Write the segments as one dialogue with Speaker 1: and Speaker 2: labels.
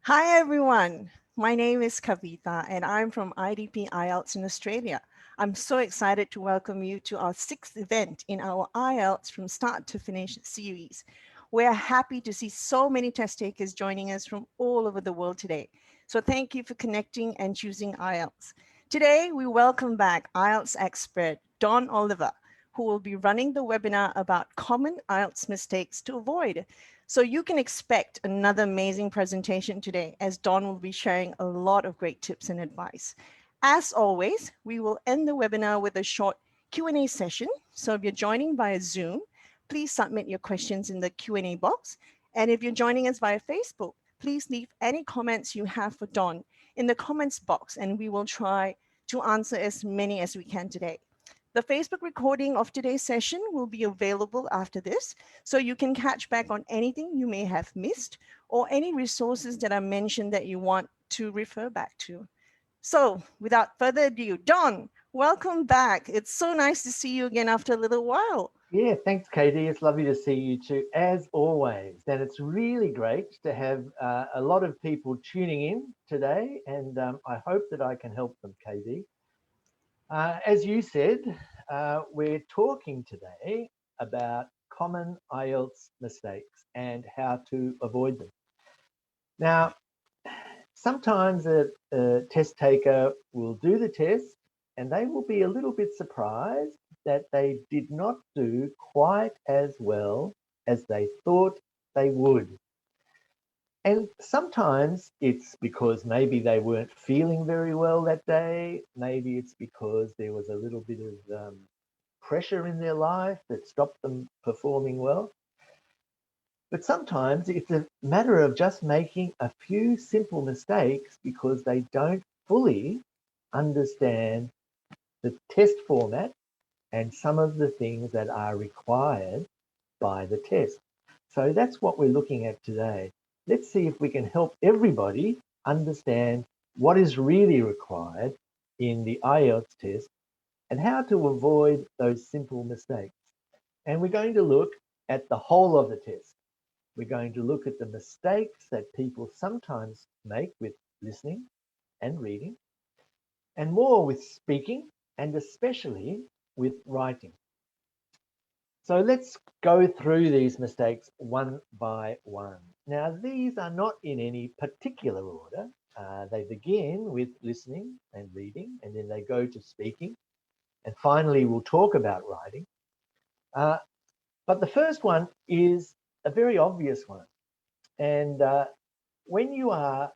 Speaker 1: Hi everyone, my name is Kavita and I'm from IDP IELTS in Australia. I'm so excited to welcome you to our sixth event in our IELTS from start to finish series. We're happy to see so many test takers joining us from all over the world today. So thank you for connecting and choosing IELTS. Today we welcome back IELTS expert Don Oliver, who will be running the webinar about common IELTS mistakes to avoid. So you can expect another amazing presentation today as Don will be sharing a lot of great tips and advice. As always, we will end the webinar with a short Q&A session. So if you're joining via Zoom, please submit your questions in the Q&A box. And if you're joining us via Facebook, please leave any comments you have for Don in the comments box and we will try to answer as many as we can today. The Facebook recording of today's session will be available after this, so you can catch back on anything you may have missed or any resources that are mentioned that you want to refer back to. So without further ado, Don, welcome back. It's so nice to see you again after a little while.
Speaker 2: Yeah, thanks, Katie. It's lovely to see you too, as always. And it's really great to have a lot of people tuning in today, and I hope that I can help them, Katie. As you said, we're talking today about common IELTS mistakes and how to avoid them. Now, sometimes a test taker will do the test and they will be a little bit surprised that they did not do quite as well as they thought they would. And sometimes it's because maybe they weren't feeling very well that day. Maybe it's because there was a little bit of pressure in their life that stopped them performing well. But sometimes it's a matter of just making a few simple mistakes because they don't fully understand the test format and some of the things that are required by the test. So that's what we're looking at today. Let's see if we can help everybody understand what is really required in the IELTS test and how to avoid those simple mistakes. And we're going to look at the whole of the test. We're going to look at the mistakes that people sometimes make with listening and reading, and more with speaking, and especially with writing. So let's go through these mistakes one by one. Now, these are not in any particular order. They begin with listening and reading, and then they go to speaking, and finally we'll talk about writing. Uh, but the first one is a very obvious one. And when you are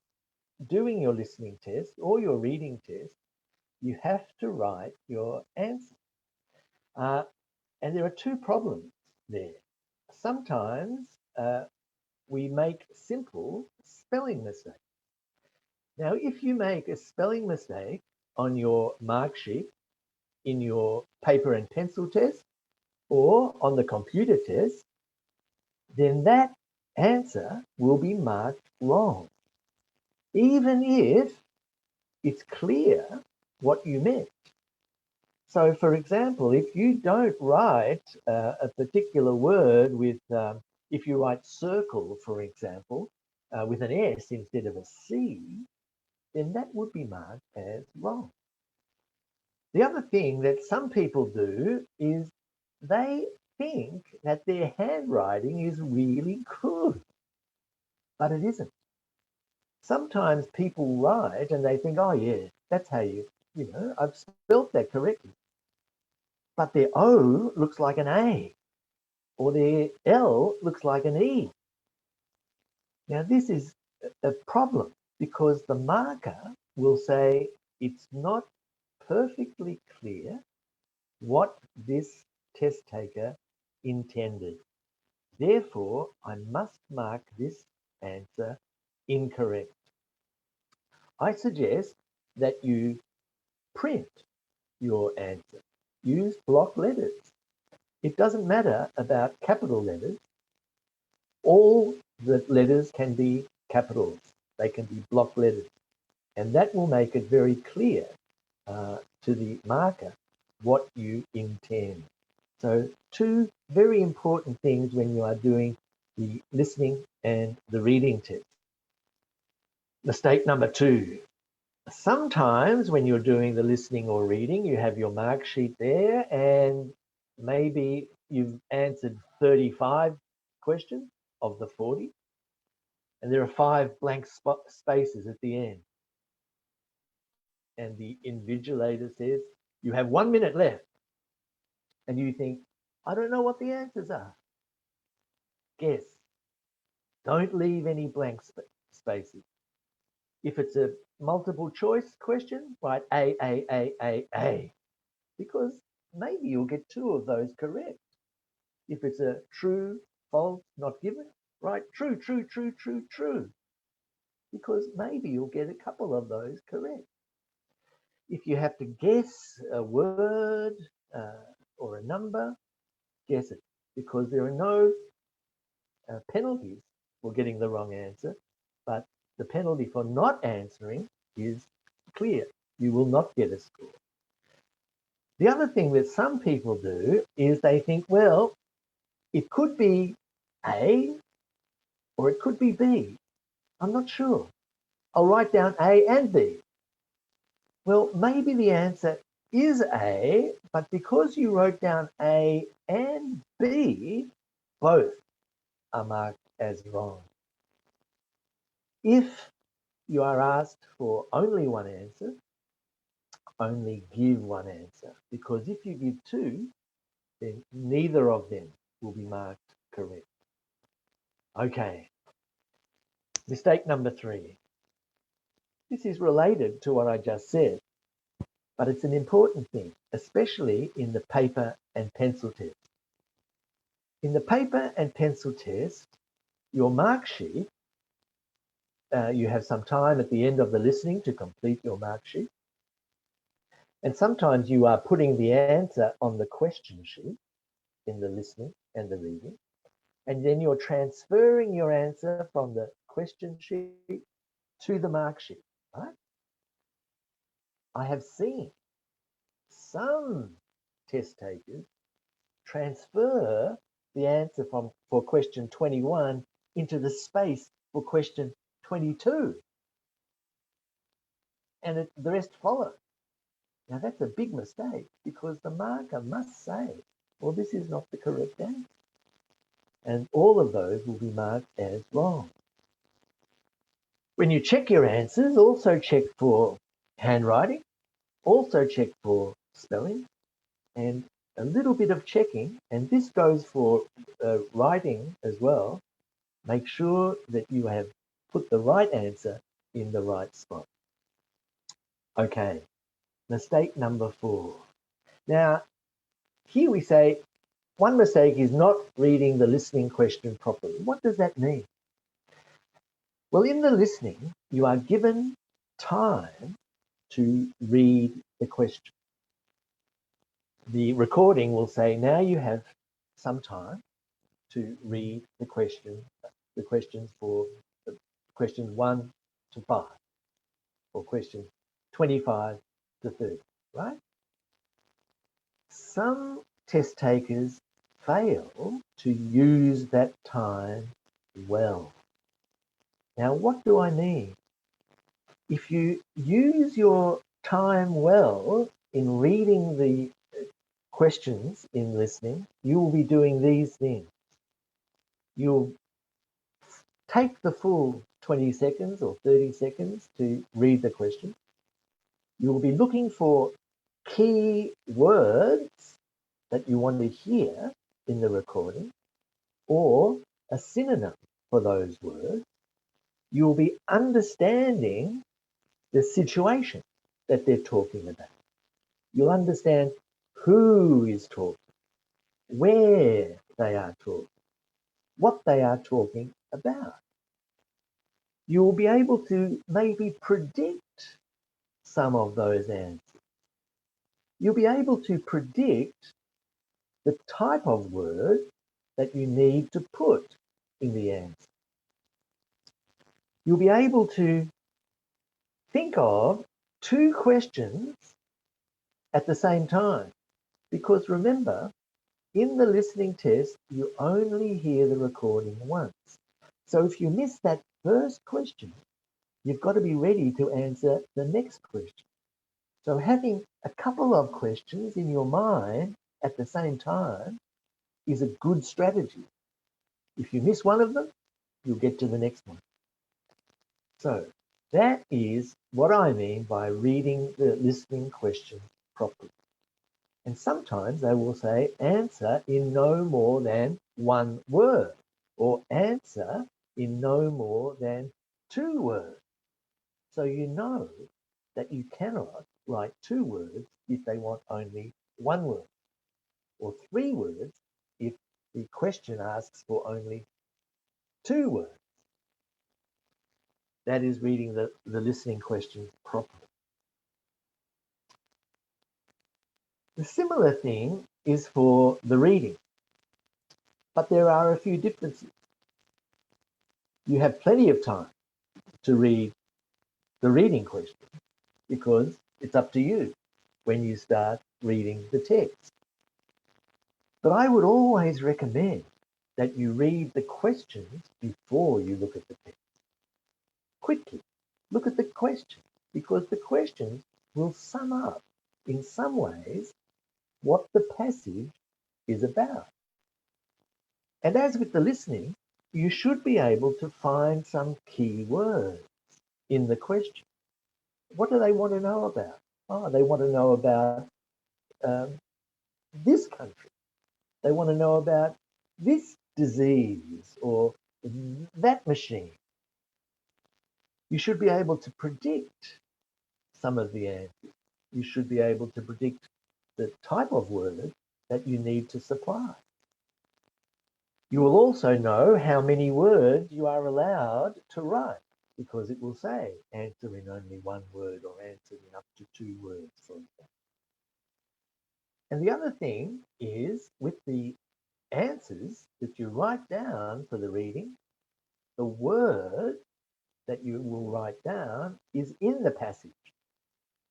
Speaker 2: doing your listening test or your reading test, you have to write your answer. Uh, and there are two problems there. Sometimes we make simple spelling mistakes. Now, if you make a spelling mistake on your mark sheet in your paper and pencil test or on the computer test, then that answer will be marked wrong, even if it's clear what you meant. So, for example, if you don't write a particular word with, if you write circle, for example, with an S instead of a C, then that would be marked as wrong. The other thing that some people do is they think that their handwriting is really good, but it isn't. Sometimes people write and they think, oh, yeah, that's how I've spelt that correctly. But their O looks like an A or their L looks like an E. Now, this is a problem because the marker will say it's not perfectly clear what this test taker intended. Therefore, I must mark this answer incorrect. I suggest that you print your answer. Use block letters. It doesn't matter about capital letters. All the letters can be capitals. They can be block letters. And that will make it very clear to the marker what you intend. So two very important things when you are doing the listening and the reading test. Mistake number 2. Sometimes when you're doing the listening or reading, you have your mark sheet there and maybe you've answered 35 questions of the 40 and there are 5 blank spaces at the end. And the invigilator says, you have 1 minute left. And you think, I don't know what the answers are. Guess. Don't leave any blank spaces. If it's a multiple choice question, write A, because maybe you'll get 2 of those correct. If it's a true, false, not given, write true, because maybe you'll get a couple of those correct. If you have to guess a word or a number, guess it, because there are no penalties for getting the wrong answer, but the penalty for not answering is clear. You will not get a score. The other thing that some people do is they think, well, it could be A or it could be B. I'm not sure. I'll write down A and B. Well, maybe the answer is A, but because you wrote down A and B, both are marked as wrong. If you are asked for only one answer, only give one answer, because if you give 2, then neither of them will be marked correct. Okay, mistake number 3. This is related to what I just said, but it's an important thing, especially in the paper and pencil test. In the paper and pencil test, your mark sheet, you have some time at the end of the listening to complete your mark sheet. And sometimes you are putting the answer on the question sheet in the listening and the reading. And then you're transferring your answer from the question sheet to the mark sheet, right? I have seen some test takers transfer the answer for question 21 into the space for question 22. And the rest follow. Now that's a big mistake because the marker must say, well, this is not the correct answer. And all of those will be marked as wrong. When you check your answers, also check for handwriting, also check for spelling, and a little bit of checking, and this goes for writing as well. Make sure that you have put the right answer in the right spot. Okay, mistake number 4. Now, here we say one mistake is not reading the listening question properly. What does that mean? Well, in the listening, you are given time to read the question. The recording will say, now you have some time to read the questions for questions 1 to 5, or questions 25 to 30, right? Some test takers fail to use that time well. Now, what do I mean? If you use your time well in reading the questions in listening, you will be doing these things. You'll take the full 20 seconds or 30 seconds to read the question. You'll be looking for key words that you want to hear in the recording or a synonym for those words. You'll be understanding the situation that they're talking about. You'll understand who is talking, where they are talking, what they are talking about. You will be able to maybe predict some of those answers. You'll be able to predict the type of word that you need to put in the answer. You'll be able to think of 2 questions at the same time, because remember, in the listening test, you only hear the recording once. So if you miss that first question, you've got to be ready to answer the next question. So having a couple of questions in your mind at the same time is a good strategy. If you miss one of them, you'll get to the next one. So that is what I mean by reading the listening questions properly. And sometimes they will say answer in no more than one word, or answer in no more than two words. So you know that you cannot write two words if they want only one word, or three words if the question asks for only two words. That is reading the listening questions properly. The similar thing is for the reading, but there are a few differences. You have plenty of time to read the reading question because it's up to you when you start reading the text. But I would always recommend that you read the questions before you look at the text. Quickly, look at the questions because the questions will sum up in some ways what the passage is about. And as with the listening, you should be able to find some key words in the question. What do they want to know about? Oh, they want to know about um, this country. They want to know about this disease or that machine. You should be able to predict some of the answers. You should be able to predict the type of word that you need to supply. You will also know how many words you are allowed to write because it will say answer in only one word or answer in up to two words, for example. And the other thing is with the answers that you write down for the reading, the word that you will write down is in the passage.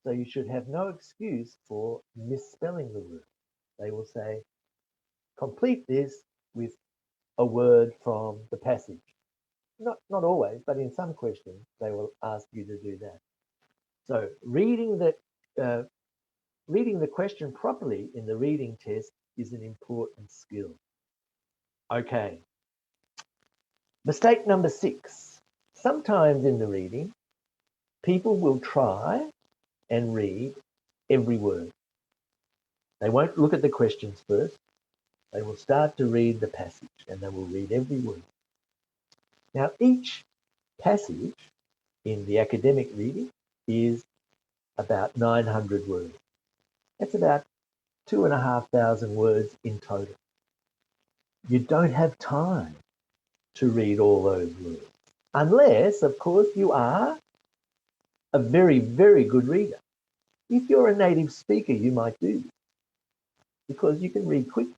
Speaker 2: So you should have no excuse for misspelling the word. They will say, complete this with a word from the passage. Not always, but in some questions, they will ask you to do that. So reading the question properly in the reading test is an important skill. Okay. Mistake number 6. Sometimes in the reading, people will try and read every word. They won't look at the questions first. They will start to read the passage and they will read every word. Now, each passage in the academic reading is about 900 words. That's about 2,500 words in total. You don't have time to read all those words, unless, of course, you are a very, very good reader. If you're a native speaker, you might do this because you can read quickly.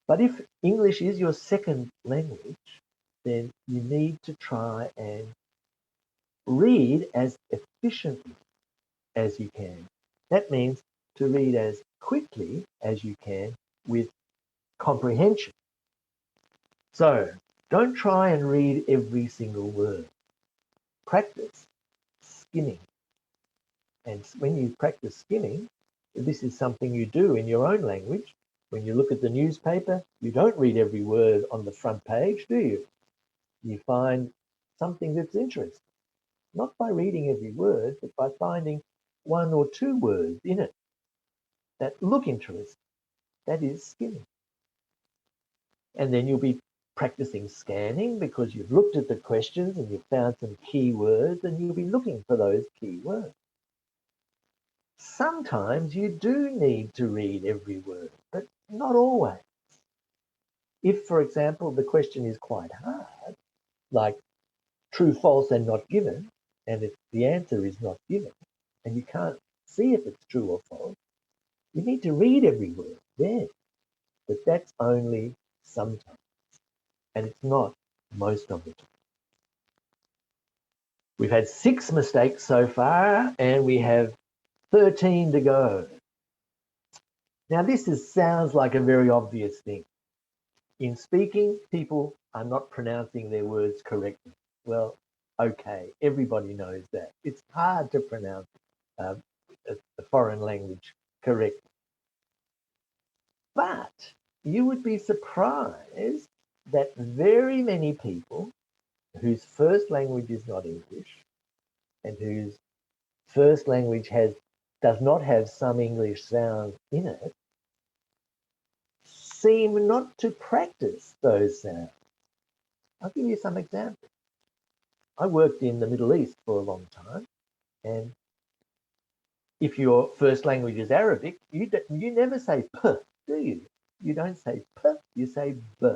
Speaker 2: But if English is your second language, then you need to try and read as efficiently as you can. That means to read as quickly as you can with comprehension. So don't try and read every single word. Practice skimming. And when you practice skimming, this is something you do in your own language. When you look at the newspaper, you don't read every word on the front page, do you? You find something that's interesting, not by reading every word, but by finding one or two words in it that look interesting. That is skimming. And then you'll be practicing scanning because you've looked at the questions and you've found some key words and you'll be looking for those key words. Sometimes you do need to read every word, but not always. If, for example, the question is quite hard, like true, false, and not given, and if the answer is not given, and you can't see if it's true or false, you need to read every word then. But that's only sometimes, and it's not most of the time. We've had 6 mistakes so far, and we have 13 to go. Now, sounds like a very obvious thing. In speaking, people are not pronouncing their words correctly. Well, Okay, everybody knows that. It's hard to pronounce uh, a foreign language correctly. But you would be surprised that very many people whose first language is not English and whose first language does not have some English sounds in it seem not to practice those sounds. I'll give you some examples. I worked in the Middle East for a long time, and if your first language is Arabic, you never say p, do you? You don't say p, you say b.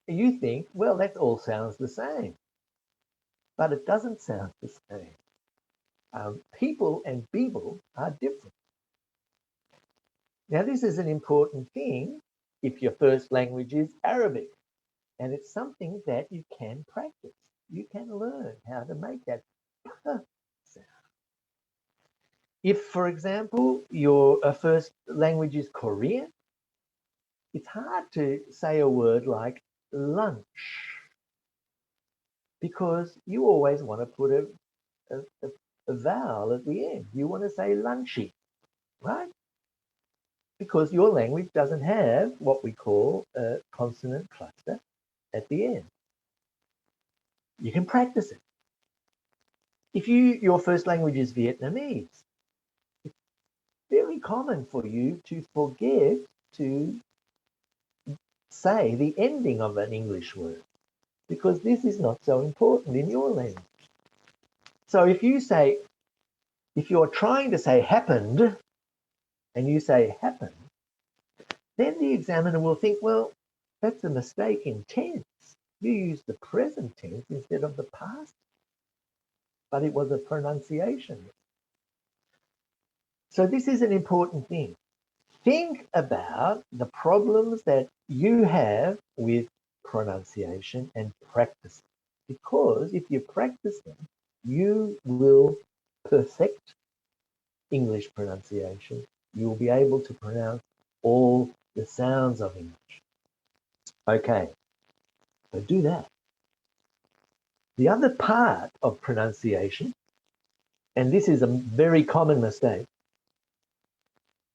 Speaker 2: You think, well, that all sounds the same, but it doesn't sound the same. People and people are different. Now, this is an important thing if your first language is Arabic, and it's something that you can practice. You can learn how to make that p sound. If, for example, your first language is Korean, it's hard to say a word like lunch because you always want to put a, a vowel at the end. You want to say lunchy, right? Because your language doesn't have what we call a consonant cluster at the end. You can practice it. If your first language is Vietnamese, it's very common for you to forget to say the ending of an English word because this is not so important in your language. So if you're trying to say happened and you say happened, then the examiner will think, well, that's a mistake in tense. You used the present tense instead of the past, but it was a pronunciation. So this is an important thing. Think about the problems that you have with pronunciation and practice. Because if you practice them, you will perfect English pronunciation. You will be able to pronounce all the sounds of English. Okay, so do that. The other part of pronunciation, and this is a very common mistake,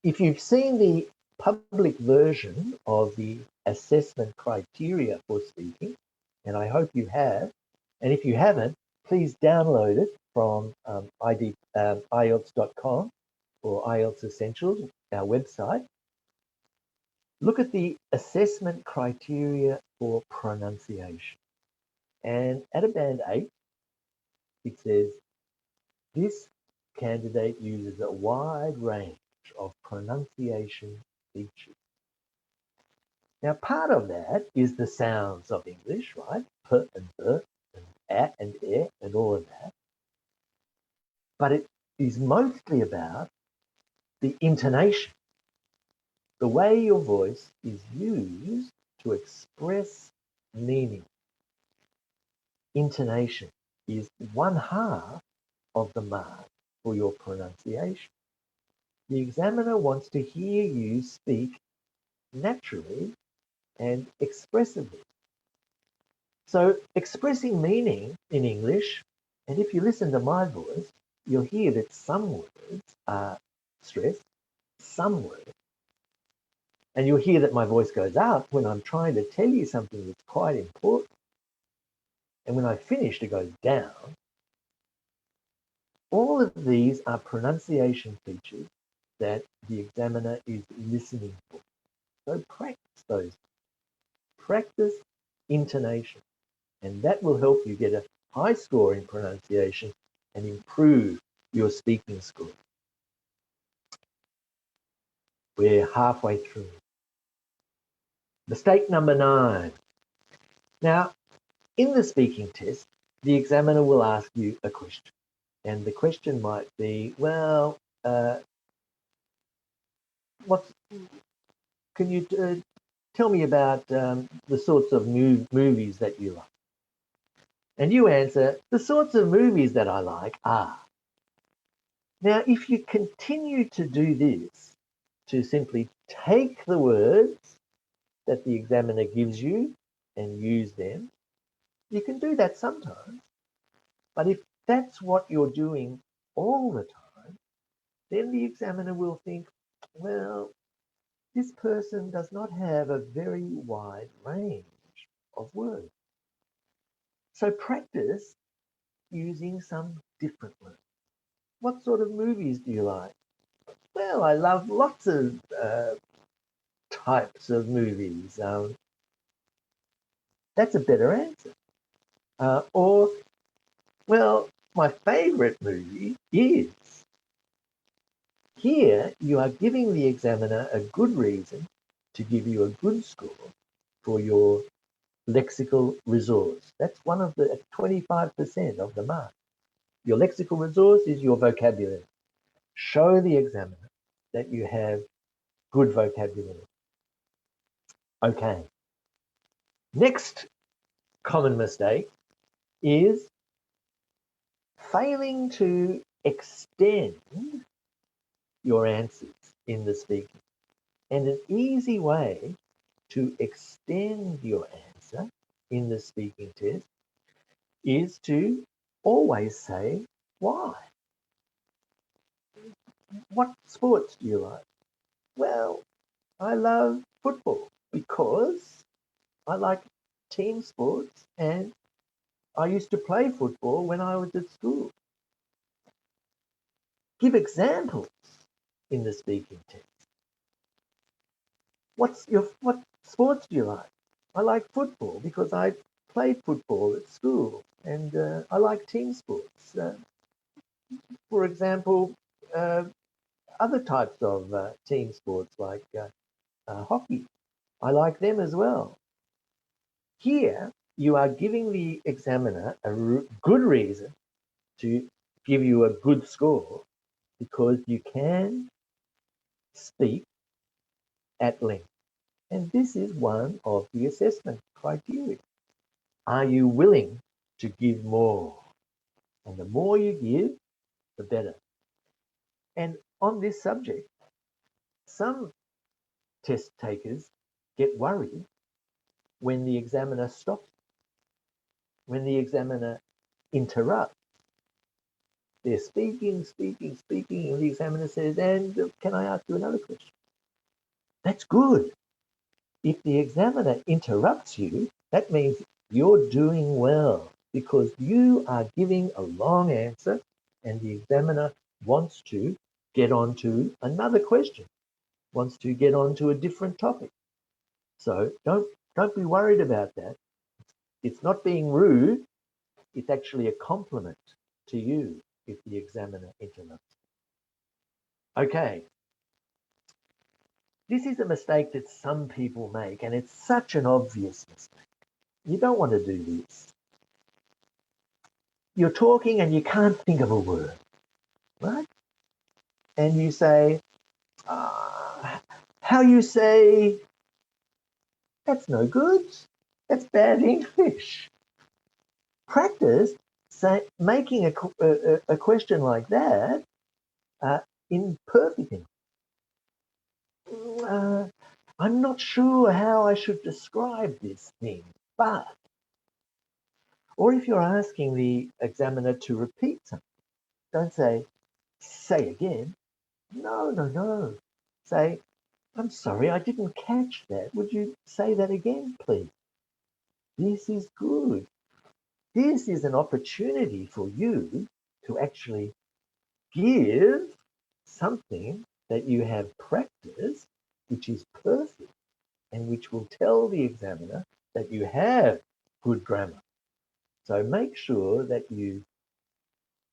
Speaker 2: if you've seen the public version of the assessment criteria for speaking, and I hope you have, and if you haven't, please download it from IELTS.com or IELTS Essentials, our website. Look at the assessment criteria for pronunciation. And at a band 8, it says, this candidate uses a wide range of pronunciation features. Now, part of that is the sounds of English, right? P and b and a and e and all of that. But it is mostly about the intonation, the way your voice is used to express meaning. Intonation is one half of the mark for your pronunciation. The examiner wants to hear you speak naturally and expressively. So expressing meaning in English, and if you listen to my voice, you'll hear that some words are stressed, some words, and you'll hear that my voice goes up when I'm trying to tell you something that's quite important. And when I finish, it goes down. All of these are pronunciation features that the examiner is listening for. So practice those. Practice intonation, and that will help you get a high score in pronunciation and improve your speaking score. We're halfway through. Mistake number 9. Now, in the speaking test, the examiner will ask you a question. And the question might be, well, what can you tell me about the sorts of movies that you like? And you answer, the sorts of movies that I like are. Now, if you continue to do this, to simply take the words that the examiner gives you and use them, You can do that sometimes, but if that's what you're doing all the time, then the examiner will think, well, this person does not have a very wide range of words. So practice using some different words. What sort of movies do you like? Well, I love lots of types of movies. That's a better answer. Or, well, my favorite movie is. Here, you are giving the examiner a good reason to give you a good score for your lexical resource. That's one of the 25% of the mark. Your lexical resource is your vocabulary. Show the examiner that you have good vocabulary. Okay. Next common mistake is failing to extend your answers in the speaking. And an easy way to extend your answer in the speaking test is to always say why. What sports do you like? Well, I love football because I like team sports and I used to play football when I was at school. Give examples in the speaking test. What sports do you like? I like football because I played football at school, and I like team sports. For example, uh, other types of team sports like hockey. I like them as well. Here, you are giving the examiner a good reason to give you a good score because you can speak at length. And this is one of the assessment criteria. Are you willing to give more? And the more you give, the better. And on this subject, some test takers get worried when the examiner stops, when the examiner interrupts. They're speaking, and the examiner says, and can I ask you another question? That's good. If the examiner interrupts you, that means you're doing well because you are giving a long answer and the examiner wants to get on to another question, wants to get on to a different topic. So don't be worried about that. It's not being rude, it's actually a compliment to you if the examiner interrupts. Okay, this is a mistake that some people make, and it's such an obvious mistake. You don't want to do this. You're talking and you can't think of a word, right? And you say, how you say, that's no good. That's bad English. Practice making a question like that in perfect English. Uh, I'm not sure how I should describe this thing, but, or if you're asking the examiner to repeat something, don't say again. No, no, no. Say, I'm sorry, I didn't catch that. Would you say that again, please? This is good. This is an opportunity for you to actually give something that you have practiced, which is perfect, and which will tell the examiner that you have good grammar. So make sure that you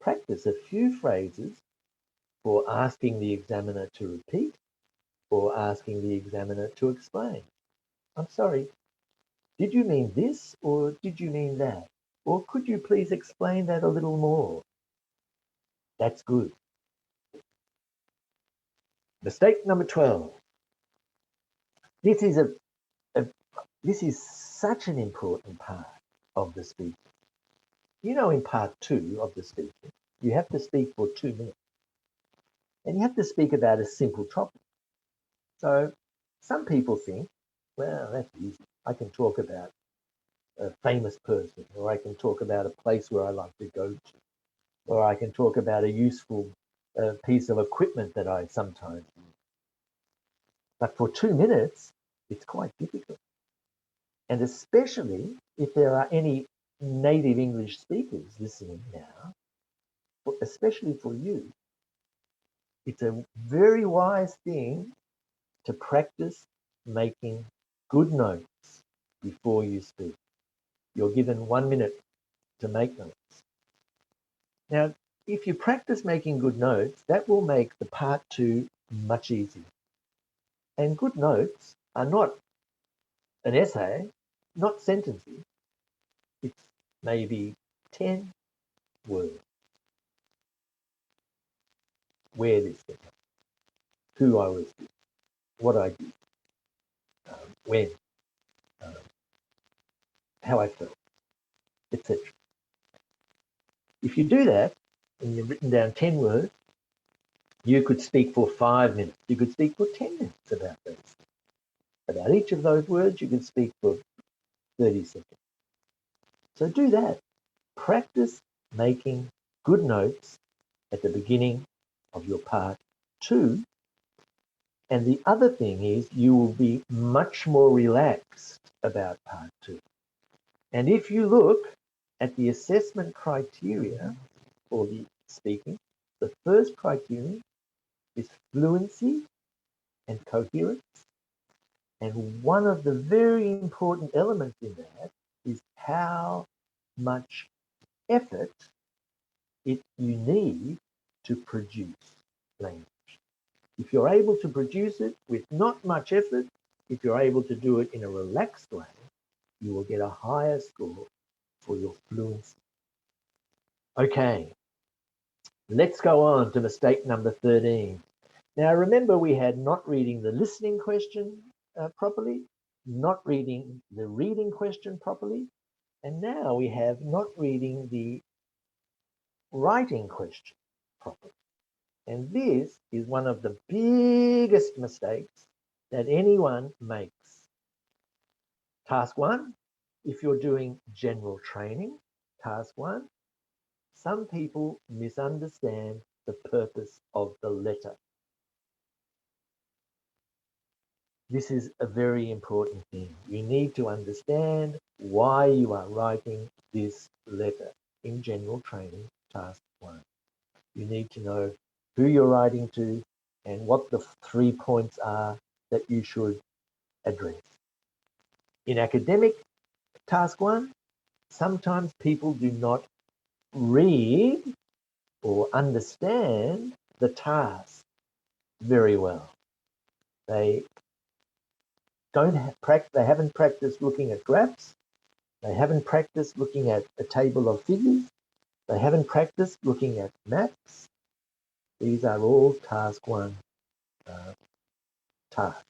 Speaker 2: practice a few phrases for asking the examiner to repeat or asking the examiner to explain. I'm sorry, did you mean this or did you mean that? Or could you please explain that a little more? That's good. Mistake number 12. This is a this is such an important part of the speaking. You know, in part 2 of the speaking, you have to speak for 2 minutes. And you have to speak about a simple topic. So some people think, well, that's easy. I can talk about a famous person, or I can talk about a place where I like to go to, or I can talk about a useful piece of equipment that I sometimes use. But for 2 minutes, it's quite difficult. And especially if there are any native English speakers listening now, especially for you, it's a very wise thing to practice making good notes before you speak. You're given 1 minute to make notes. Now, if you practice making good notes, that will make the part two much easier. And good notes are not an essay, not sentences. It's maybe 10 words. Where this came from, who I was with, what I did, when, um, how I felt, etc. If you do that and you've written down 10 words, you could speak for 5 minutes. You could speak for 10 minutes about those. About each of those words, you could speak for 30 seconds. So do that. Practice making good notes at the beginning of your part two. And the other thing is you will be much more relaxed about part two. And if you look at the assessment criteria for the speaking, the first criterion is fluency and coherence. And one of the very important elements in that is how much effort you need to produce language. If you're able to produce it with not much effort, if you're able to do it in a relaxed way, you will get a higher score for your fluency. Okay, let's go on to mistake number 13. Now, remember we had not reading the listening question properly, not reading the reading question properly, and now we have not reading the writing question properly. And this is one of the biggest mistakes that anyone makes. Task one, if you're doing general training, task one, some people misunderstand the purpose of the letter. This is a very important thing. You need to understand why you are writing this letter in general training, task one. You need to know who you're writing to and what the 3 points are that you should address. In academic task one, sometimes people do not read or understand the task very well. They they haven't practiced looking at graphs. They haven't practiced looking at a table of figures. They haven't practiced looking at maps. These are all task one tasks.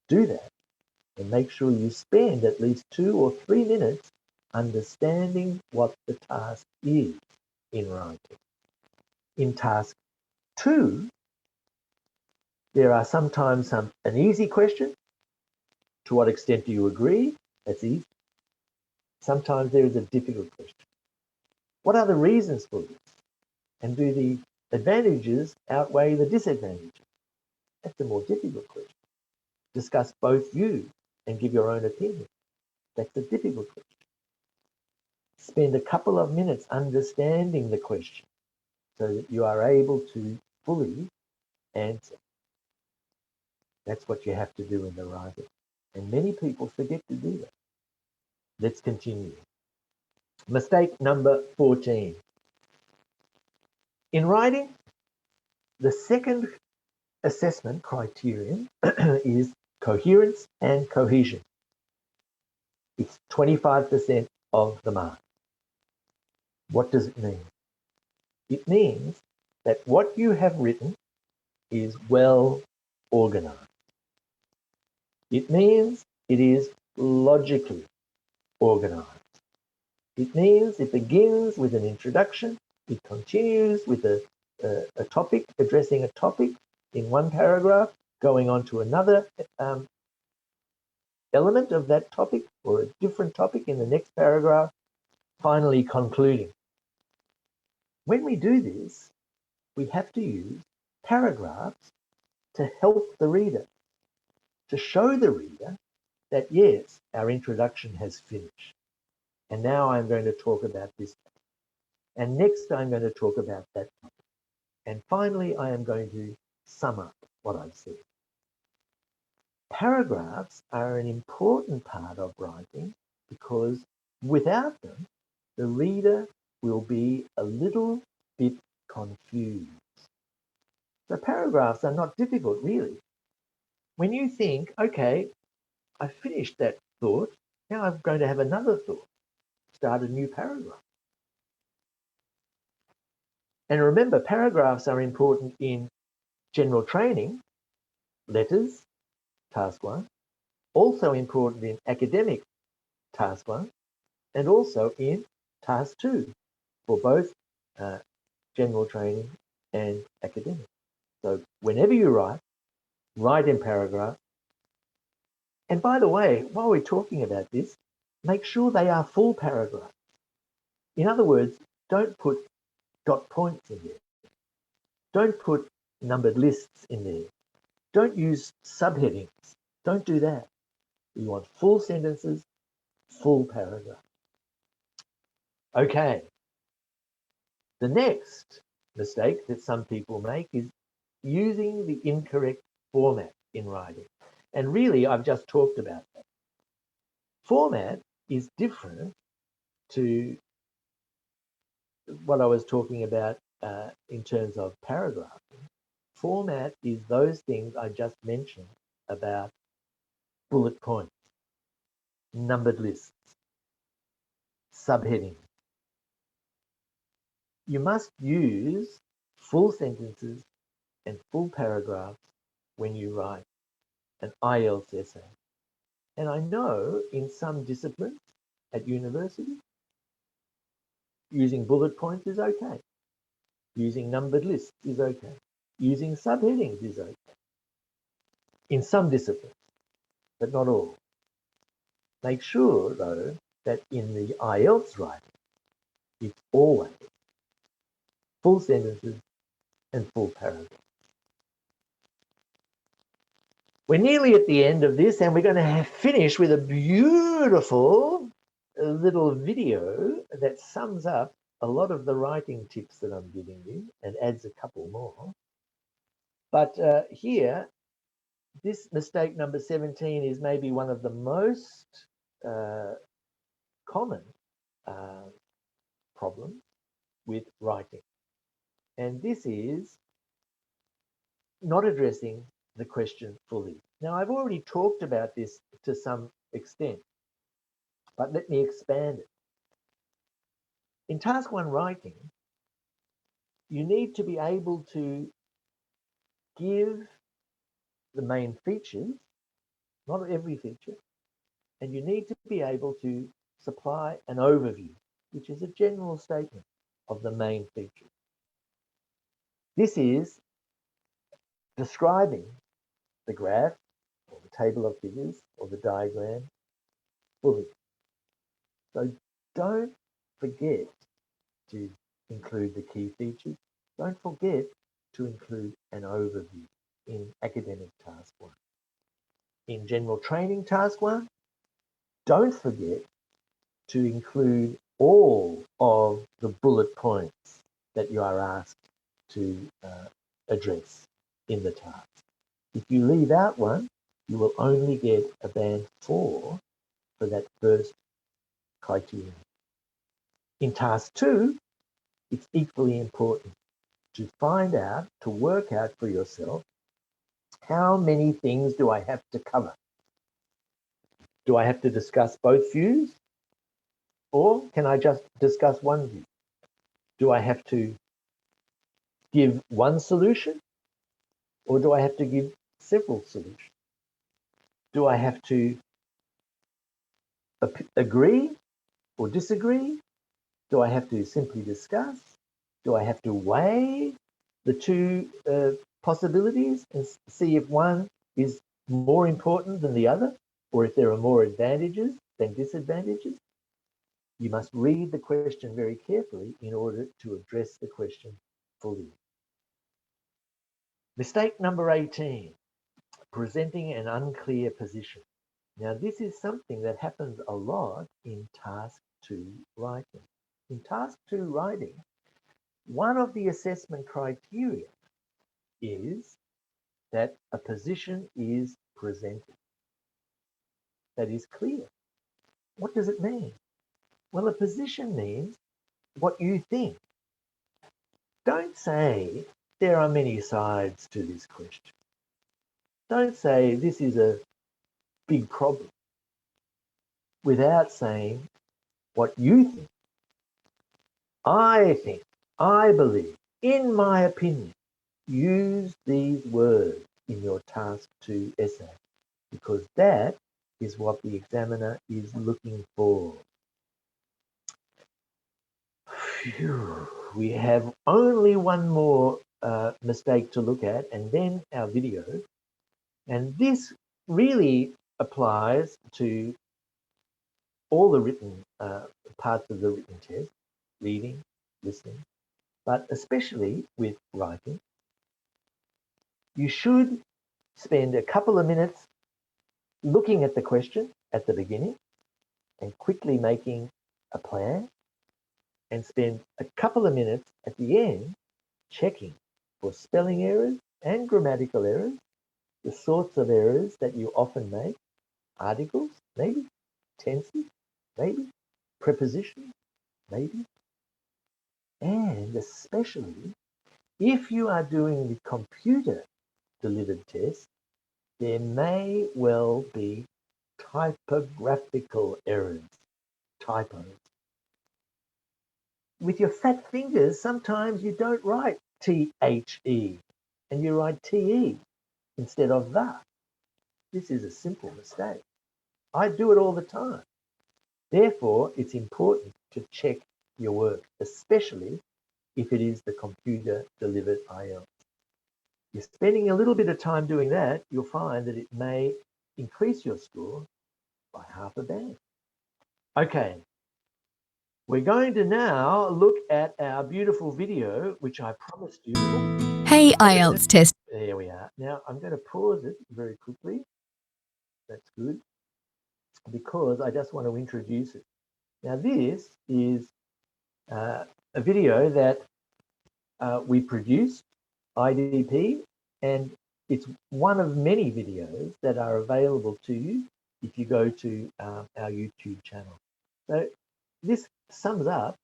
Speaker 2: Do that and make sure you spend at least 2 or 3 minutes understanding what the task is in writing. In task two, there are sometimes an easy question. To what extent do you agree? That's easy. Sometimes there is a difficult question. What are the reasons for this? And do the advantages outweigh the disadvantages? That's a more difficult question. Discuss both views and give your own opinion. That's a difficult question. Spend a couple of minutes understanding the question so that you are able to fully answer. That's what you have to do in the writing. And many people forget to do that. Let's continue. Mistake number 14. In writing, the second assessment criterion is coherence and cohesion. It's 25% of the mark. What does it mean? It means that what you have written is well organized. It means it is logically organized. It means it begins with an introduction, it continues with a topic, addressing a topic in one paragraph, going on to another element of that topic or a different topic in the next paragraph, finally concluding. When we do this, we have to use paragraphs to help the reader, to show the reader that yes, our introduction has finished. And now I'm going to talk about this. And next I'm going to talk about that topic. And finally, I am going to sum up what I've said. Paragraphs are an important part of writing because without them, the reader will be a little bit confused. So paragraphs are not difficult, really. When you think, okay, I finished that thought, now I'm going to have another thought, start a new paragraph. And remember, paragraphs are important in general training, letters, task 1, also important in academic, task 1, and also in task 2 for both general training and academic. So whenever you write in paragraphs. And by the way, while we're talking about this, make sure they are full paragraphs. In other words, don't put dot points in there. Don't put numbered lists in there. Don't use subheadings. Don't do that. You want full sentences, full paragraph. Okay. The next mistake that some people make is using the incorrect format in writing. And really, I've just talked about that. Format is different to what I was talking about in terms of paragraphing. Format is those things I just mentioned about bullet points, numbered lists, subheadings. You must use full sentences and full paragraphs when you write an IELTS essay. And I know in some disciplines at university, using bullet points is okay. Using numbered lists is okay. Using subheadings is okay. In some disciplines, but not all. Make sure, though, that in the IELTS writing, it's always full sentences and full paragraphs. We're nearly at the end of this, and we're going to finish with a beautiful little video that sums up a lot of the writing tips that I'm giving you and adds a couple more. But here, this mistake number 17 is maybe one of the most common problems with writing. And this is not addressing the question fully. Now, I've already talked about this to some extent, but let me expand it. In task 1 writing, you need to be able to give the main features, not every feature, and you need to be able to supply an overview, which is a general statement of the main features. This is describing the graph or the table of figures or the diagram fully. So don't forget to include the key features. Don't forget to include an overview in academic task 1. In general training task 1, don't forget to include all of the bullet points that you are asked to address in the task. If you leave out one, you will only get a band 4 for that first criterion. In task 2, it's equally important to find out, to work out for yourself, how many things do I have to cover? Do I have to discuss both views? Or can I just discuss one view? Do I have to give one solution? Or do I have to give several solutions? Do I have to agree or disagree? Do I have to simply discuss? Do I have to weigh the two possibilities and see if one is more important than the other? or if there are more advantages than disadvantages, you must read the question very carefully in order to address the question fully. Mistake number 18, presenting an unclear position. Now, this is something that happens a lot in task 2 writing. In task 2 writing, one of the assessment criteria is that a position is presented, that is clear. What does it mean? Well, a position means what you think. Don't say there are many sides to this question. Don't say this is a big problem without saying what you think. I think, I believe, in my opinion. Use these words in your task 2 essay because that is what the examiner is looking for. Phew. We have only one more mistake to look at and then our video. And this really applies to all the written parts of the written test, reading, listening, but especially with writing. You should spend a couple of minutes looking at the question at the beginning and quickly making a plan, and spend a couple of minutes at the end checking for spelling errors and grammatical errors, the sorts of errors that you often make, articles, maybe, tenses, maybe, prepositions, maybe, and especially if you are doing the computer delivered test, there may well be typographical errors, typos. With your fat fingers, sometimes you don't write T-H-E and you write T-E instead of that. This is a simple mistake. I do it all the time. Therefore, it's important to check your work, especially if it is the computer delivered IELTS. You're spending a little bit of time doing that, you'll find that it may increase your score by half a band. Okay, we're going to now look at our beautiful video, which I promised you.
Speaker 3: Hey IELTS test.
Speaker 2: There we are. Now I'm going to pause it very quickly. That's good, because I just want to introduce it. Now this is a video that we produced, IDP, and it's one of many videos that are available to you if you go to our YouTube channel. So this sums up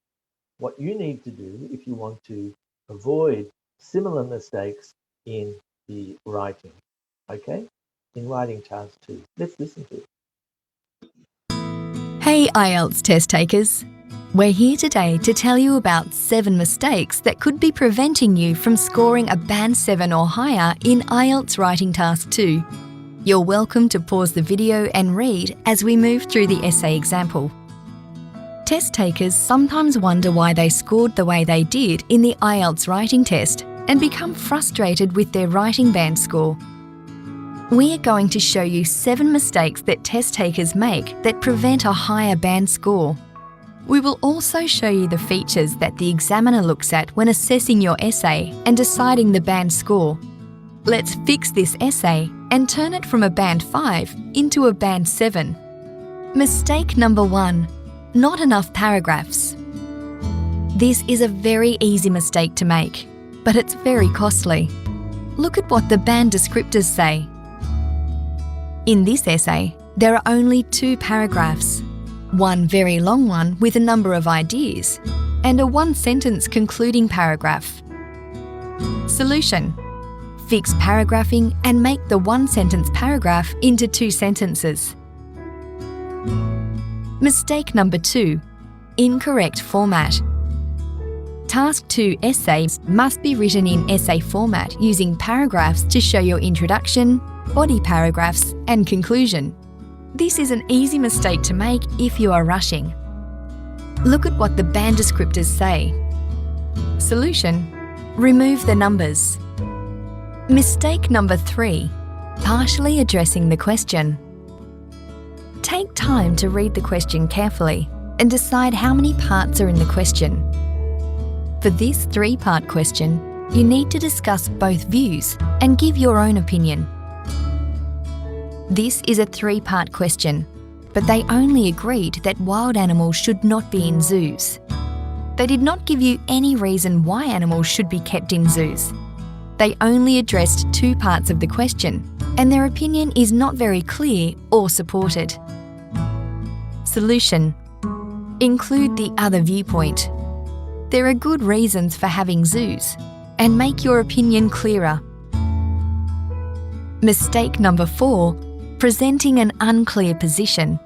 Speaker 2: what you need to do if you want to avoid similar mistakes in the writing, okay? In writing task 2. Let's listen to it.
Speaker 3: Hey IELTS test takers. We're here today to tell you about 7 mistakes that could be preventing you from scoring a band 7 or higher in IELTS writing task 2. You're welcome to pause the video and read as we move through the essay example. Test takers sometimes wonder why they scored the way they did in the IELTS writing test and become frustrated with their writing band score. We are going to show you 7 mistakes that test takers make that prevent a higher band score. We will also show you the features that the examiner looks at when assessing your essay and deciding the band score. Let's fix this essay and turn it from a band 5 into a band 7. Mistake number 1. Not enough paragraphs. This is a very easy mistake to make, but it's very costly. Look at what the band descriptors say. In this essay, there are only 2 paragraphs, one very long one with a number of ideas, and a 1-sentence concluding paragraph. Solution: fix paragraphing and make the 1-sentence paragraph into 2 sentences. Mistake number 2. Incorrect format. Task 2 essays must be written in essay format using paragraphs to show your introduction, body paragraphs, and conclusion. This is an easy mistake to make if you are rushing. Look at what the band descriptors say. Solution: remove the numbers. Mistake number 3. Partially addressing the question. Take time to read the question carefully and decide how many parts are in the question. For this 3-part question, you need to discuss both views and give your own opinion. This is a 3-part question, but they only agreed that wild animals should not be in zoos. They did not give you any reason why animals should be kept in zoos. They only addressed 2 parts of the question, and their opinion is not very clear or supported. Solution: include the other viewpoint. There are good reasons for having zoos, and make your opinion clearer. Mistake number 4, presenting an unclear position.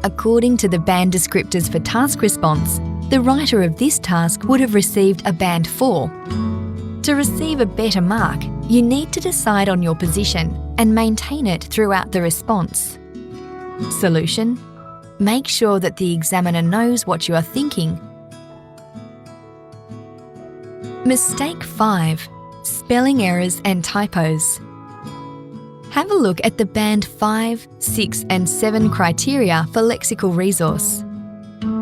Speaker 3: According to the band descriptors for task response, the writer of this task would have received a band 4. To receive a better mark, you need to decide on your position and maintain it throughout the response. Solution: make sure that the examiner knows what you are thinking. Mistake 5, spelling errors and typos. Have a look at the band 5, 6 and 7 criteria for lexical resource.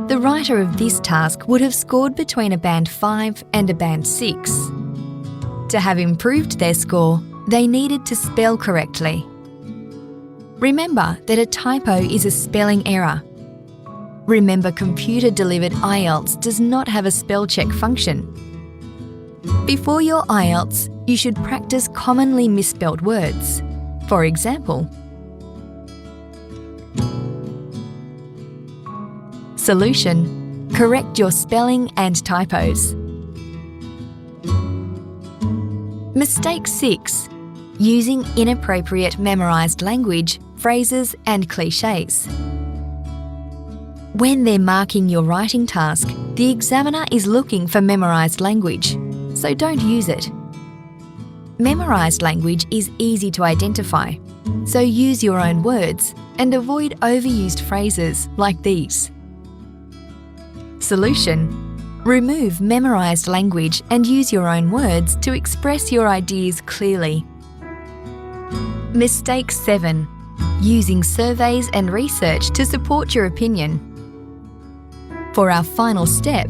Speaker 3: The writer of this task would have scored between a band 5 and a band 6. To have improved their score, they needed to spell correctly. Remember that a typo is a spelling error. Remember, computer-delivered IELTS does not have a spell check function. Before your IELTS, you should practice commonly misspelled words. For example, solution: correct your spelling and typos. Mistake 6, using inappropriate memorised language, phrases and clichés. When they're marking your writing task, the examiner is looking for memorised language, so don't use it. Memorised language is easy to identify, so use your own words and avoid overused phrases like these. Solution: remove memorised language and use your own words to express your ideas clearly. Mistake 7, using surveys and research to support your opinion. For our final step,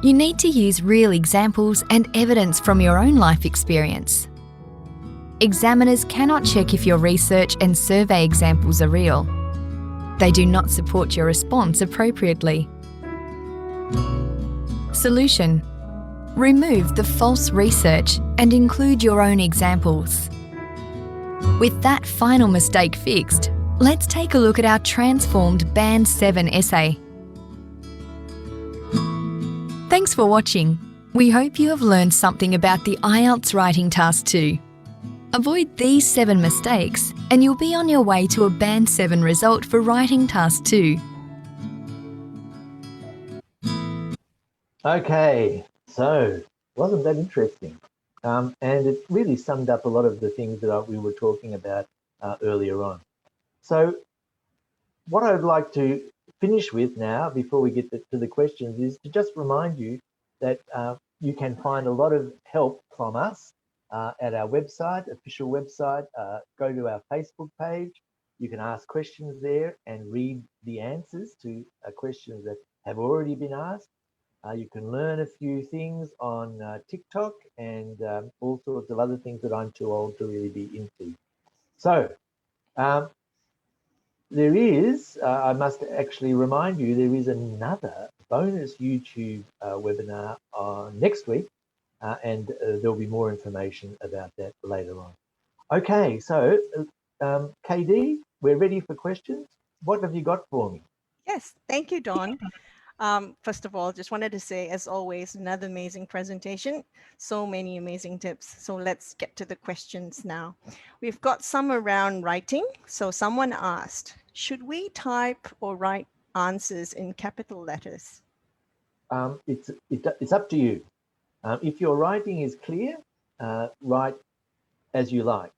Speaker 3: you need to use real examples and evidence from your own life experience. Examiners cannot check if your research and survey examples are real. They do not support your response appropriately. Solution: remove the false research and include your own examples. With that final mistake fixed, let's take a look at our transformed Band 7 essay. Thanks for watching. We hope you have learned something about the IELTS writing task too. Avoid these 7 mistakes and you'll be on your way to a Band 7 result for writing task 2.
Speaker 2: Okay, so wasn't that interesting? And it really summed up a lot of the things that we were talking about earlier on. So what I'd like to finish with now, before we get to the questions, is to just remind you that you can find a lot of help from us at our website, official website. Go to our Facebook page. You can ask questions there and read the answers to questions that have already been asked. You can learn a few things on TikTok and all sorts of other things that I'm too old to really be into. So there is, I must actually remind you, there is another bonus YouTube webinar next week, and there'll be more information about that later on. Okay, so KD, we're ready for questions. What have you got for me?
Speaker 1: Yes, thank you, Don. First of all, just wanted to say, as always, another amazing presentation. So many amazing tips. So let's get to the questions now. We've got some around writing. So someone asked, should we type or write answers in capital letters?
Speaker 2: It's up to you. If your writing is clear, write as you like.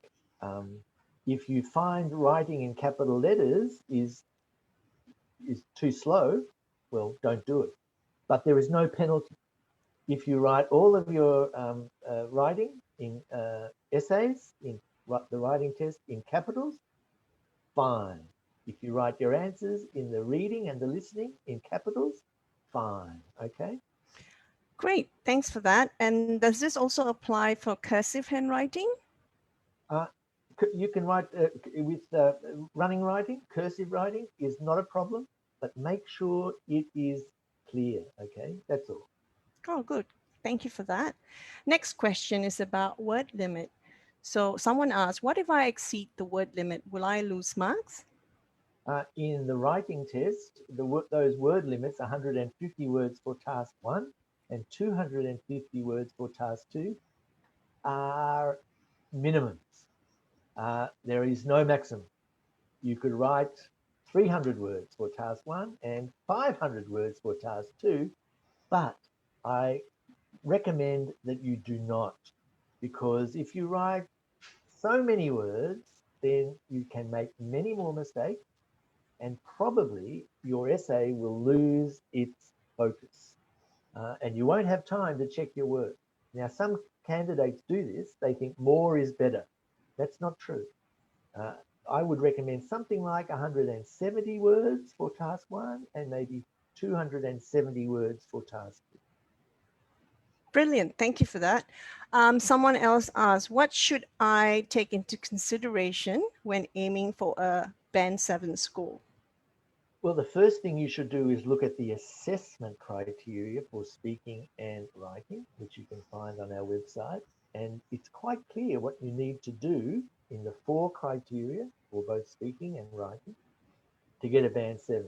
Speaker 2: If you find writing in capital letters is too slow, well, don't do it. But there is no penalty. If you write all of your writing in essays, in the writing test in capitals, fine. If you write your answers in the reading and the listening in capitals, fine, okay?
Speaker 1: Great, thanks for that. And does this also apply for cursive handwriting?
Speaker 2: You can write with running writing, cursive writing is not a problem, but make sure it is clear, okay? That's all.
Speaker 1: Oh, good. Thank you for that. Next question is about word limit. So someone asked, what if I exceed the word limit? Will I lose marks?
Speaker 2: In the writing test, those word limits, 150 words for task 1 and 250 words for task 2, are minimums. There is no maximum. You could write 300 words for task 1 and 500 words for task 2, but I recommend that you do not, because if you write so many words, then you can make many more mistakes and probably your essay will lose its focus and you won't have time to check your work. Now, some candidates do this. They think more is better. That's not true. Uh, I would recommend something like 170 words for task 1 and maybe 270 words for task 2.
Speaker 1: Brilliant. Thank you for that. Someone else asked, what should I take into consideration when aiming for a Band 7 score?
Speaker 2: Well, the first thing you should do is look at the assessment criteria for speaking and writing, which you can find on our website. And it's quite clear what you need to do in the 4 criteria for both speaking and writing to get a Band 7.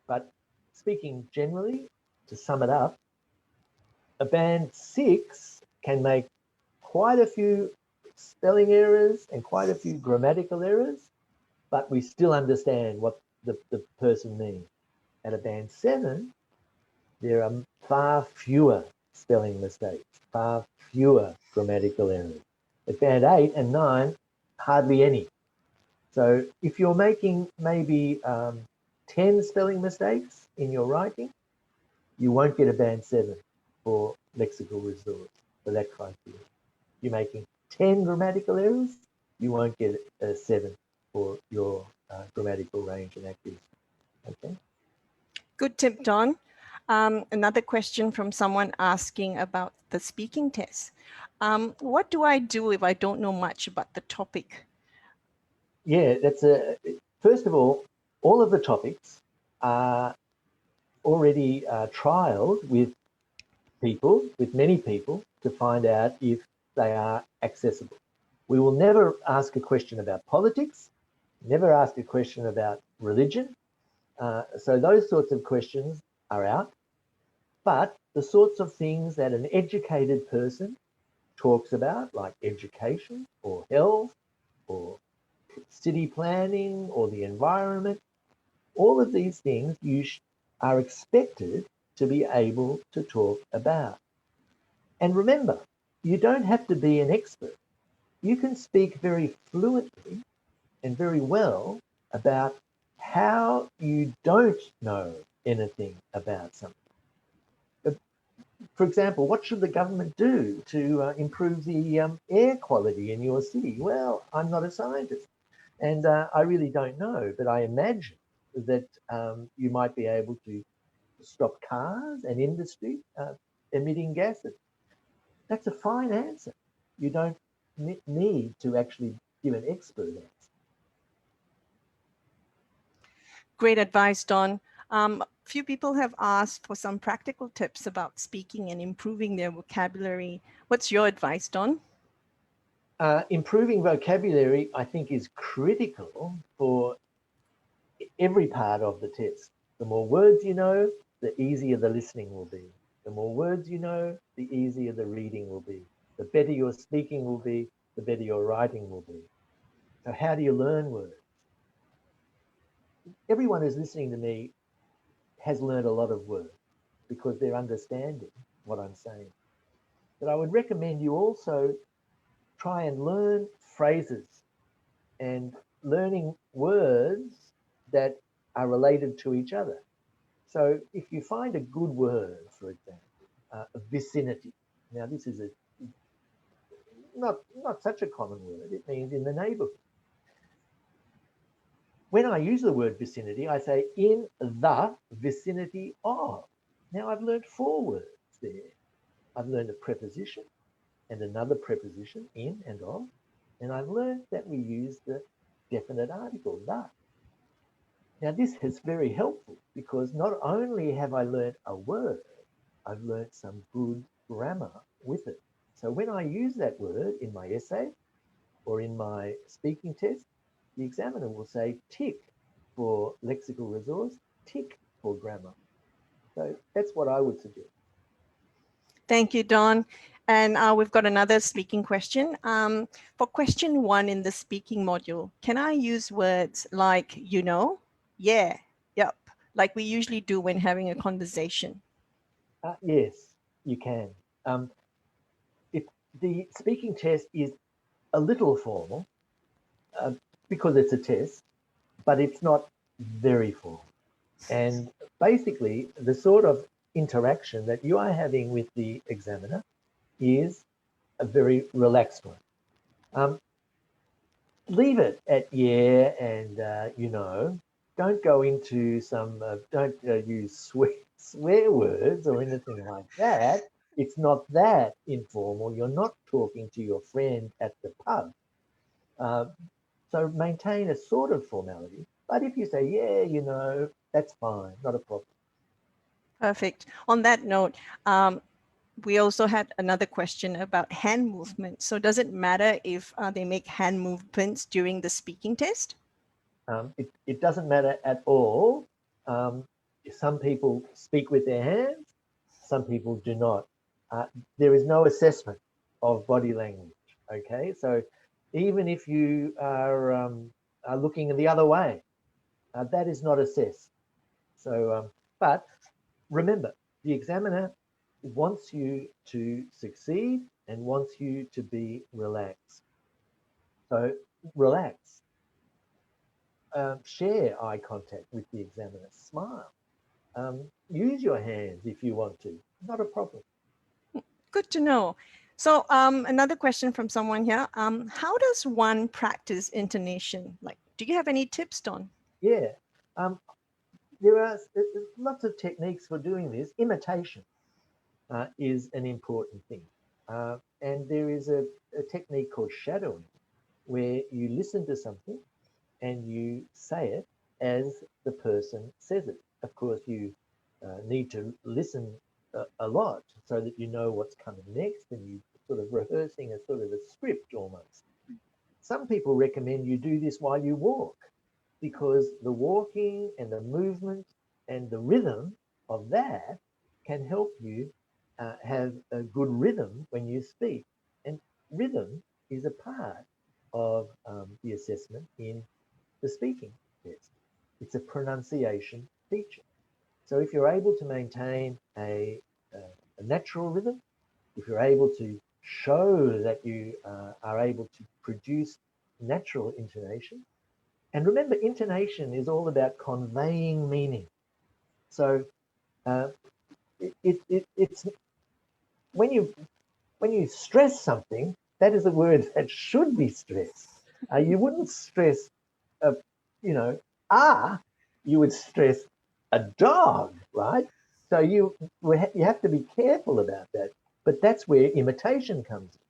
Speaker 2: But speaking generally, to sum it up, a Band 6 can make quite a few spelling errors and quite a few grammatical errors, but we still understand what the person means. At a Band 7, there are far fewer spelling mistakes, far fewer grammatical errors. At Band 8 and 9, hardly any. So if you're making maybe 10 spelling mistakes in your writing, you won't get a Band 7 for lexical resource for that criteria. You're making 10 grammatical errors, you won't get a 7 for your grammatical range and accuracy. Okay.
Speaker 1: Good tip, Don. Another question from someone asking about the speaking test. What do I do if I don't know much about the topic?
Speaker 2: Yeah, first of all of the topics are already trialed with many people to find out if they are accessible. We will never ask a question about politics, never ask a question about religion. So those sorts of questions are out. But the sorts of things that an educated person talks about, like education or health or city planning or the environment, all of these things you are expected to be able to talk about. And remember, you don't have to be an expert. You can speak very fluently and very well about how you don't know anything about something. For example, what should the government do to improve the air quality in your city? Well, I'm not a scientist and I really don't know, but I imagine that you might be able to stop cars and industry emitting gases. That's a fine answer. You don't need to actually give an expert answer.
Speaker 1: Great advice, Don. Few people have asked for some practical tips about speaking and improving their vocabulary. What's your advice, Don?
Speaker 2: Improving vocabulary, I think, is critical for every part of the test. The more words you know, the easier the listening will be. The more words you know, the easier the reading will be. The better your speaking will be, the better your writing will be. So how do you learn words? Everyone who's listening to me has learned a lot of words because they're understanding what I'm saying. But I would recommend you also try and learn phrases and learning words that are related to each other. So if you find a good word, for example, vicinity. Now this is not such a common word. It means in the neighbourhood. When I use the word vicinity, I say in the vicinity of. Now I've learned 4 words there. I've learned a preposition and another preposition, in and of, and I've learned that we use the definite article, the. Now this is very helpful because not only have I learned a word, I've learned some good grammar with it. So when I use that word in my essay or in my speaking test, the examiner will say tick for lexical resource, tick for grammar. So that's what I would suggest.
Speaker 1: Thank you, Don. And we've got another speaking question. For question 1 in the speaking module, can I use words like, you know, yeah, yep, like we usually do when having a conversation?
Speaker 2: Yes, you can. If the speaking test is a little formal uh, because it's a test, but it's not very formal. And basically, the sort of interaction that you are having with the examiner is a very relaxed one. Leave it at yeah and you know. Don't go into some, don't use swear words or anything like that. It's not that informal. You're not talking to your friend at the pub. Uh, so maintain a sort of formality. But if you say, yeah, you know, that's fine, not a problem.
Speaker 1: Perfect. On that note, we also had another question about hand movement. So does it matter if they make hand movements during the speaking test?
Speaker 2: It doesn't matter at all. Some people speak with their hands, some people do not. There is no assessment of body language. Okay, so even if you are looking the other way, that is not assessed. So, but remember, the examiner wants you to succeed and wants you to be relaxed. So relax. Share eye contact with the examiner. Smile. Use your hands if you want to. Not a problem.
Speaker 1: Good to know. So another question from someone here. How does one practice intonation? Like, do you have any tips, Don?
Speaker 2: Yeah. There are lots of techniques for doing this. Imitation is an important thing. And there is a technique called shadowing where you listen to something and you say it as the person says it. Of course, you need to listen a lot so that you know what's coming next and you sort of rehearsing a sort of a script almost. Some people recommend you do this while you walk because the walking and the movement and the rhythm of that can help you have a good rhythm when you speak. And rhythm is a part of the assessment in the speaking test. It's a pronunciation feature. So if you're able to maintain a natural rhythm, if you're able to show that you are able to produce natural intonation, and remember, intonation is all about conveying meaning. So uh, it's when you stress something, that is a word that should be stressed. You wouldn't stress, a, you know, you would stress a dog, right? So you have to be careful about that. But that's where imitation comes in.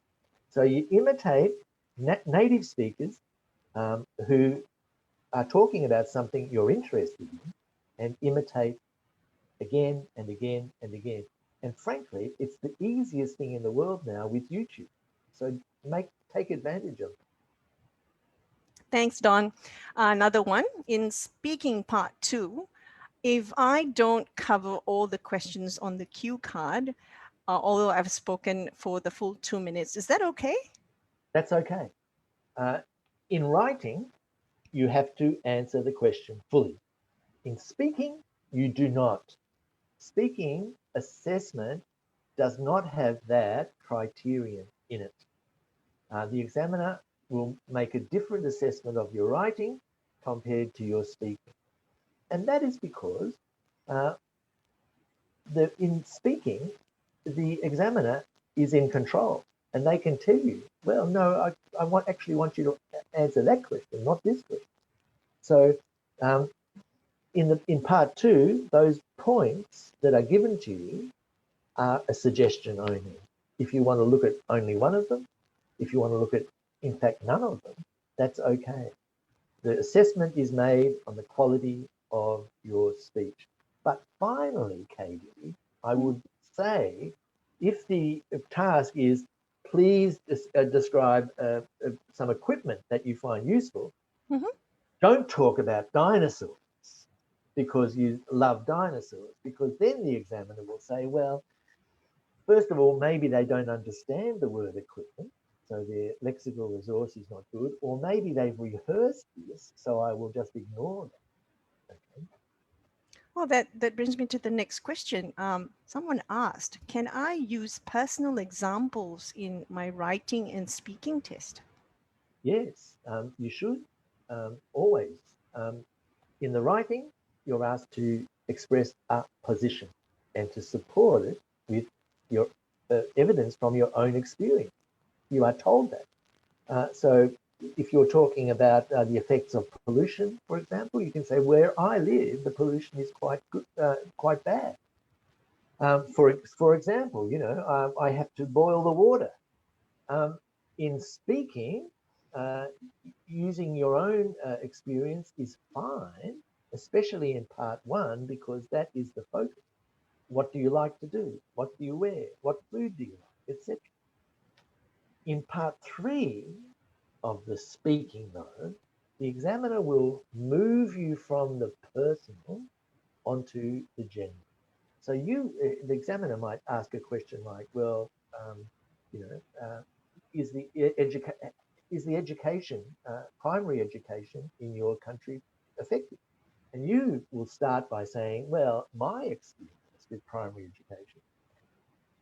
Speaker 2: So you imitate native speakers who are talking about something you're interested in and imitate again and again and again. And frankly, it's the easiest thing in the world now with YouTube. So take advantage of it.
Speaker 1: Thanks, Don. Another one in speaking part 2. If I don't cover all the questions on the cue card, although I've spoken for the full 2 minutes, is that okay?
Speaker 2: That's okay. Uh, in writing, you have to answer the question fully. In speaking, you do not. Speaking assessment does not have that criterion in it. The examiner will make a different assessment of your writing compared to your speaking. And that is because uh, in speaking, the examiner is in control and they can tell you, well, no, I actually want you to answer that question, not this question. So In part two, those points that are given to you are a suggestion only. If you want to look at only one of them, if you want to look at, in fact, none of them, that's okay. The assessment is made on the quality of your speech. But finally, Katie, I would say if the task is please describe some equipment that you find useful, don't talk about dinosaurs because you love dinosaurs, because then the examiner will say, well, first of all, maybe they don't understand the word equipment, so their lexical resource is not good, or maybe they've rehearsed this, so I will just ignore them. Okay.
Speaker 1: Well, that brings me to the next question. Someone asked, can I use personal examples in my writing and speaking test?
Speaker 2: Yes, you should always. In the writing, you're asked to express a position and to support it with your evidence from your own experience. You are told that. So if you're talking about the effects of pollution, for example, you can say, where I live, the pollution is quite good, quite bad. For example, I have to boil the water. In speaking, using your own experience is fine, especially in part one, because that is the focus. What do you like to do? What do you wear? What food do you like, etc. In part three of the speaking though, the examiner will move you from the personal onto the general. So the examiner might ask a question like, well, you know, is the education, primary education in your country effective? And you will start by saying, well, my experience with primary education.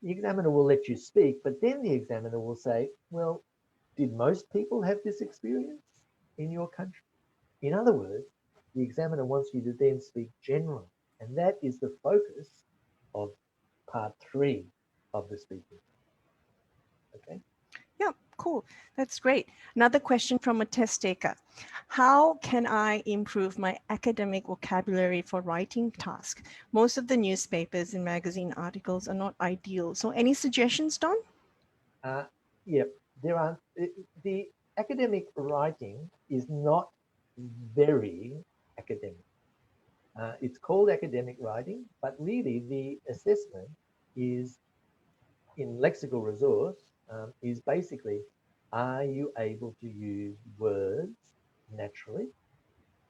Speaker 2: The examiner will let you speak, but then the examiner will say, well, did most people have this experience in your country? In other words, the examiner wants you to then speak generally, and that is the focus of part three of the speaking. Okay.
Speaker 1: Yeah, cool. That's great. Another question from a test taker. How can I improve my academic vocabulary for writing task? Most of the newspapers and magazine articles are not ideal. So any suggestions, Don?
Speaker 2: Yeah, there are. The academic writing is not very academic. It's called academic writing, but really the assessment is in lexical resource is basically, are you able to use words naturally?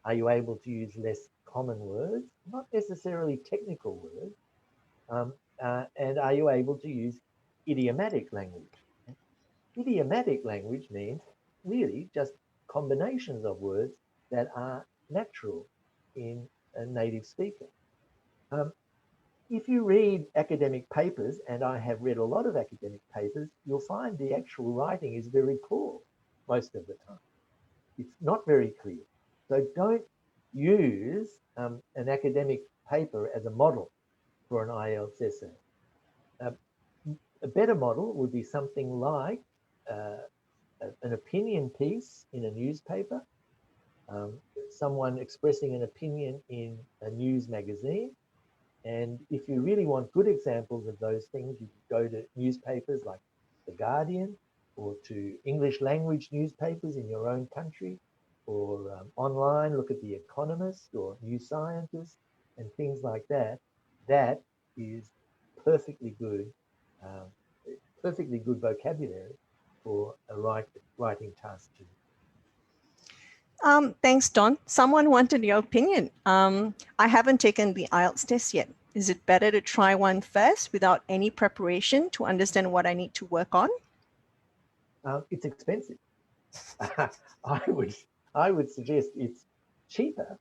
Speaker 2: Are you able to use less common words, not necessarily technical words? And are you able to use idiomatic language? Idiomatic language means really just combinations of words that are natural in a native speaker. Um, if you read academic papers, and I have read a lot of academic papers, you'll find the actual writing is very poor most of the time. It's not very clear. So don't use an academic paper as a model for an IELTS essay. A better model would be something like uh, an opinion piece in a newspaper, someone expressing an opinion in a news magazine. And if you really want good examples of those things, you could go to newspapers like The Guardian or to English language newspapers in your own country, or online, look at The Economist or New Scientist and things like that. That is perfectly good, um, perfectly good vocabulary for a writing task too.
Speaker 1: Thanks, Don. Someone wanted your opinion. I haven't taken the IELTS test yet. Is it better to try one first without any preparation to understand what I need to work on?
Speaker 2: It's expensive. I would suggest it's cheaper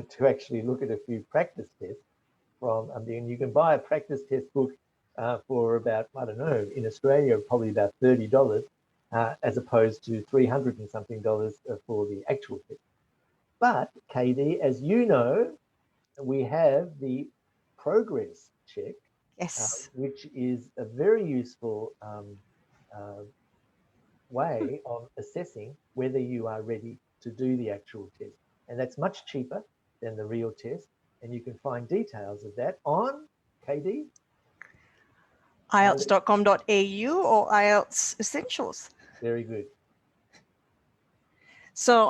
Speaker 2: to actually look at a few practice tests from. I mean, you can buy a practice test book for about, I don't know, in Australia probably about $30, as opposed to $300 and something for the actual test. But KD, as you know, we have the progress check,
Speaker 1: Yes.
Speaker 2: which is a very useful uh, way of assessing whether you are ready to do the actual test. And that's much cheaper than the real test. And you can find details of that on KD.
Speaker 1: IELTS.com.au or IELTS Essentials.
Speaker 2: Very good.
Speaker 1: So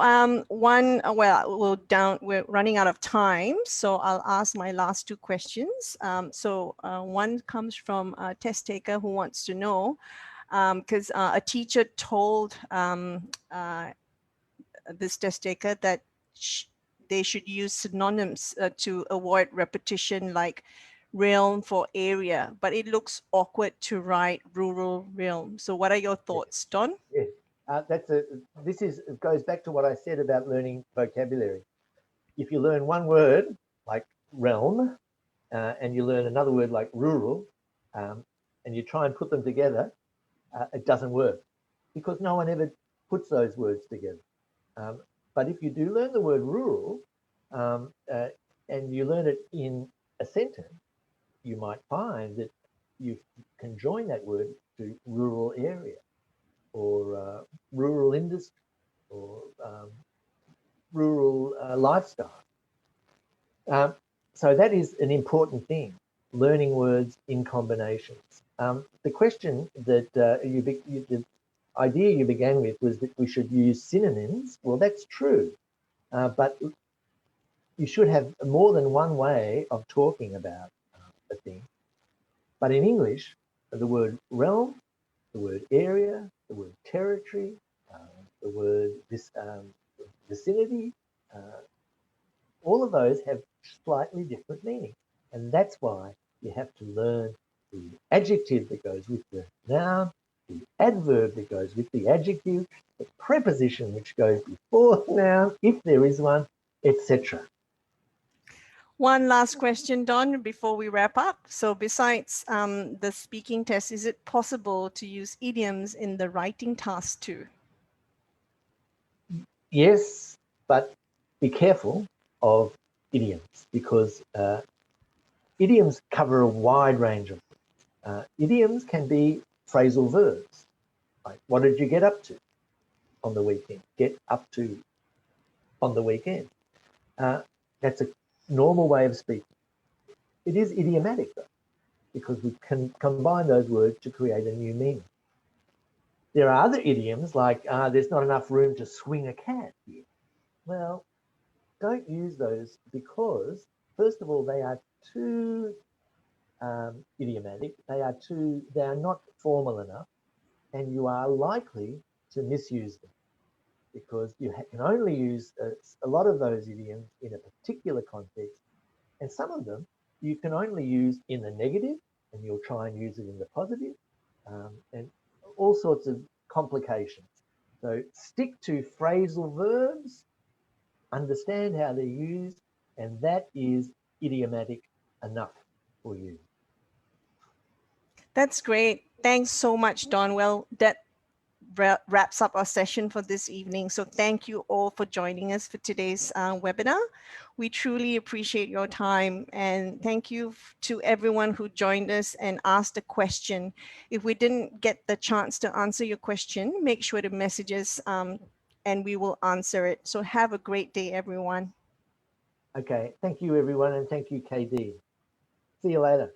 Speaker 1: we're running out of time, so I'll ask my last two questions. One comes from a test taker who wants to know, because a teacher told this test taker that they should use synonyms to avoid repetition, like realm for area, but it looks awkward to write rural realm. So what are your thoughts, Don?
Speaker 2: Yes. It goes back to what I said about learning vocabulary. If you learn one word like realm and you learn another word like rural, and you try and put them together, it doesn't work because no one ever puts those words together. But if you do learn the word rural and you learn it in a sentence, you might find that you can join that word to rural area or rural industry or rural lifestyle. So that is an important thing, learning words in combinations. The question that the idea you began with was that we should use synonyms. Well, that's true, but you should have more than one way of talking about a thing. But in English, the word realm, the word area, the word territory, the word vicinity, all of those have slightly different meanings. And that's why you have to learn the adjective that goes with the noun, the adverb that goes with the adjective, the preposition which goes before the noun, if there is one, etc.
Speaker 1: One last question, Don, before we wrap up. So besides the speaking test, is it possible to use idioms in the writing task too?
Speaker 2: Yes, but be careful of idioms because idioms cover a wide range of things. Idioms can be phrasal verbs. Like, what did you get up to on the weekend? Get up to on the weekend. That's a normal way of speaking. It is idiomatic, though, because we can combine those words to create a new meaning. There are other idioms like, there's not enough room to swing a cat here. Well, don't use those because, first of all, they are too idiomatic. They are not formal enough, and you are likely to misuse them because you can only use a lot of those idioms in a particular context, and some of them you can only use in the negative, and you'll try and use it in the positive, and all sorts of complications. So stick to phrasal verbs, understand how they're used, and that is idiomatic enough for you.
Speaker 1: That's great. Thanks so much, Don. Well, that wraps up our session for this evening. So thank you all for joining us for today's webinar. We truly appreciate your time, and thank you to everyone who joined us and asked a question. If we didn't get the chance to answer your question, make sure to message us and we will answer it. So have a great day, everyone.
Speaker 2: Okay, thank you everyone, and thank you KD. See you later.